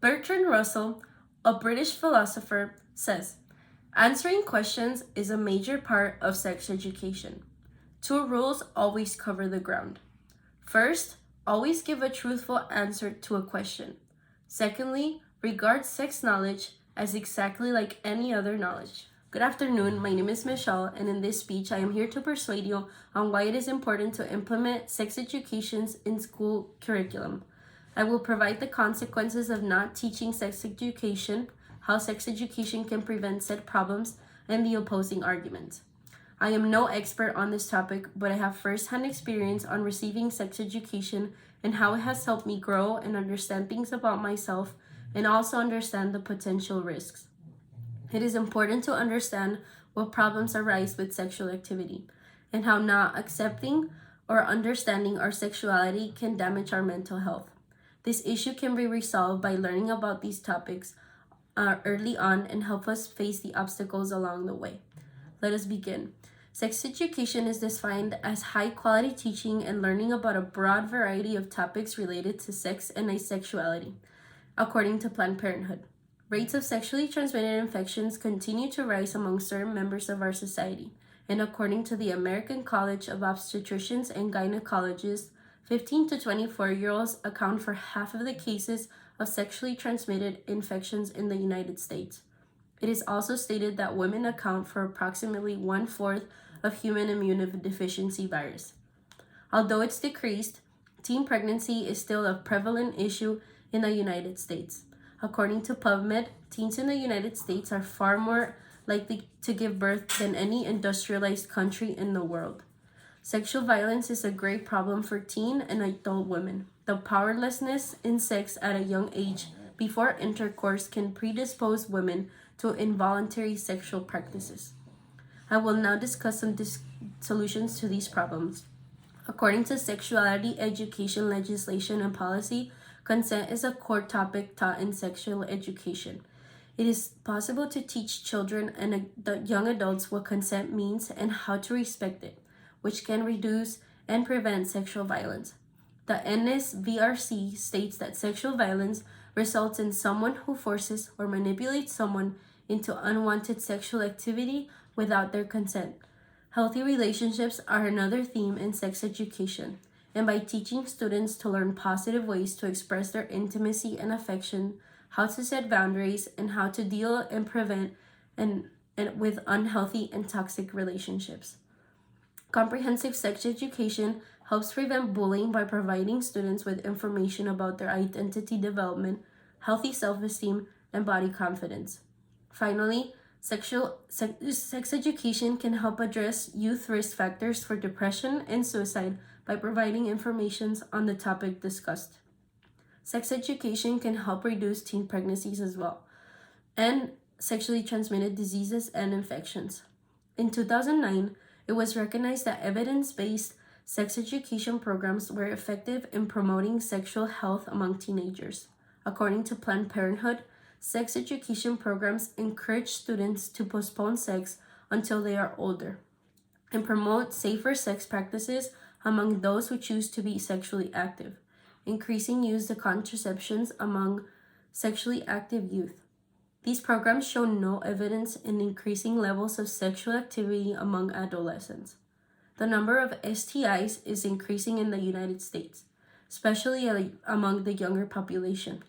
Bertrand Russell, a British philosopher, says, "Answering questions is a major part of sex education. Two rules always cover the ground. First, always give a truthful answer to a question. Secondly, regard sex knowledge as exactly like any other knowledge." Good afternoon, my name is Michelle, and in this speech, I am here to persuade you on why it is important to implement sex education in school curriculum. I will provide the consequences of not teaching sex education, how sex education can prevent said problems, and the opposing argument. I am no expert on this topic, but I have first-hand experience on receiving sex education and how it has helped me grow and understand things about myself and also understand the potential risks. It is important to understand what problems arise with sexual activity and how not accepting or understanding our sexuality can damage our mental health. This issue can be resolved by learning about these topics early on and help us face the obstacles along the way. Let us begin. Sex education is defined as high-quality teaching and learning about a broad variety of topics related to sex and asexuality, according to Planned Parenthood. Rates of sexually transmitted infections continue to rise among certain members of our society, and according to the American College of Obstetricians and Gynecologists, 15 to 24-year-olds account for half of the cases of sexually transmitted infections in the United States. It is also stated that women account for approximately 1/4 of human immunodeficiency virus. Although it's decreased, teen pregnancy is still a prevalent issue in the United States. According to PubMed, teens in the United States are far more likely to give birth than any industrialized country in the world. Sexual violence is a great problem for teen and adult women. The powerlessness in sex at a young age before intercourse can predispose women to involuntary sexual practices. I will now discuss some solutions to these problems. According to sexuality education legislation and policy, consent is a core topic taught in sexual education. It is possible to teach children and young adults what consent means and how to respect it, which can reduce and prevent sexual violence. The NSVRC states that sexual violence results in someone who forces or manipulates someone into unwanted sexual activity without their consent. Healthy relationships are another theme in sex education, and by teaching students to learn positive ways to express their intimacy and affection, how to set boundaries, and how to deal and prevent with unhealthy and toxic relationships. Comprehensive sex education helps prevent bullying by providing students with information about their identity development, healthy self-esteem, and body confidence. Finally, sex education can help address youth risk factors for depression and suicide by providing information on the topic discussed. Sex education can help reduce teen pregnancies as well, and sexually transmitted diseases and infections. In 2009, it was recognized that evidence-based sex education programs were effective in promoting sexual health among teenagers. According to Planned Parenthood, sex education programs encourage students to postpone sex until they are older and promote safer sex practices among those who choose to be sexually active, increasing use of contraceptions among sexually active youth. These programs show no evidence in increasing levels of sexual activity among adolescents. The number of STIs is increasing in the United States, especially among the younger population.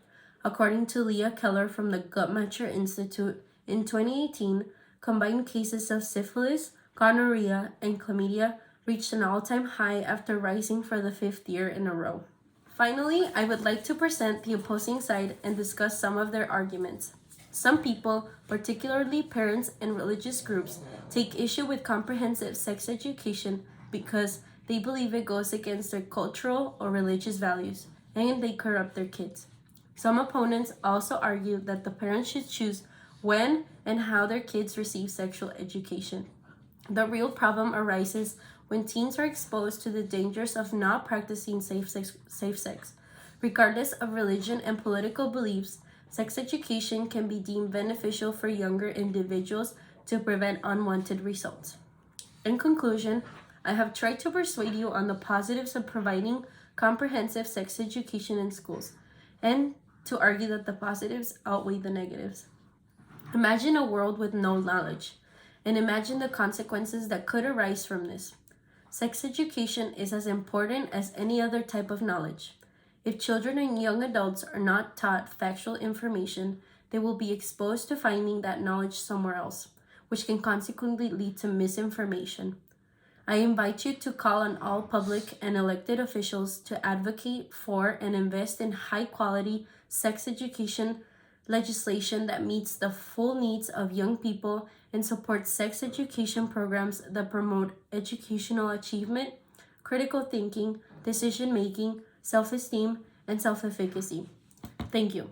According to Leah Keller from the Guttmacher Institute, in 2018, combined cases of syphilis, gonorrhea, and chlamydia reached an all-time high after rising for the 5th year in a row. Finally, I would like to present the opposing side and discuss some of their arguments. Some people, particularly parents and religious groups, take issue with comprehensive sex education because they believe it goes against their cultural or religious values, and they corrupt their kids. Some opponents also argue that the parents should choose when and how their kids receive sexual education. The real problem arises when teens are exposed to the dangers of not practicing safe sex. Regardless of religion and political beliefs, sex education can be deemed beneficial for younger individuals to prevent unwanted results. In conclusion, I have tried to persuade you on the positives of providing comprehensive sex education in schools and to argue that the positives outweigh the negatives. Imagine a world with no knowledge, and imagine the consequences that could arise from this. Sex education is as important as any other type of knowledge. If children and young adults are not taught factual information, they will be exposed to finding that knowledge somewhere else, which can consequently lead to misinformation. I invite you to call on all public and elected officials to advocate for and invest in high quality sex education legislation that meets the full needs of young people and supports sex education programs that promote educational achievement, critical thinking, decision making, self esteem, and self efficacy. Thank you.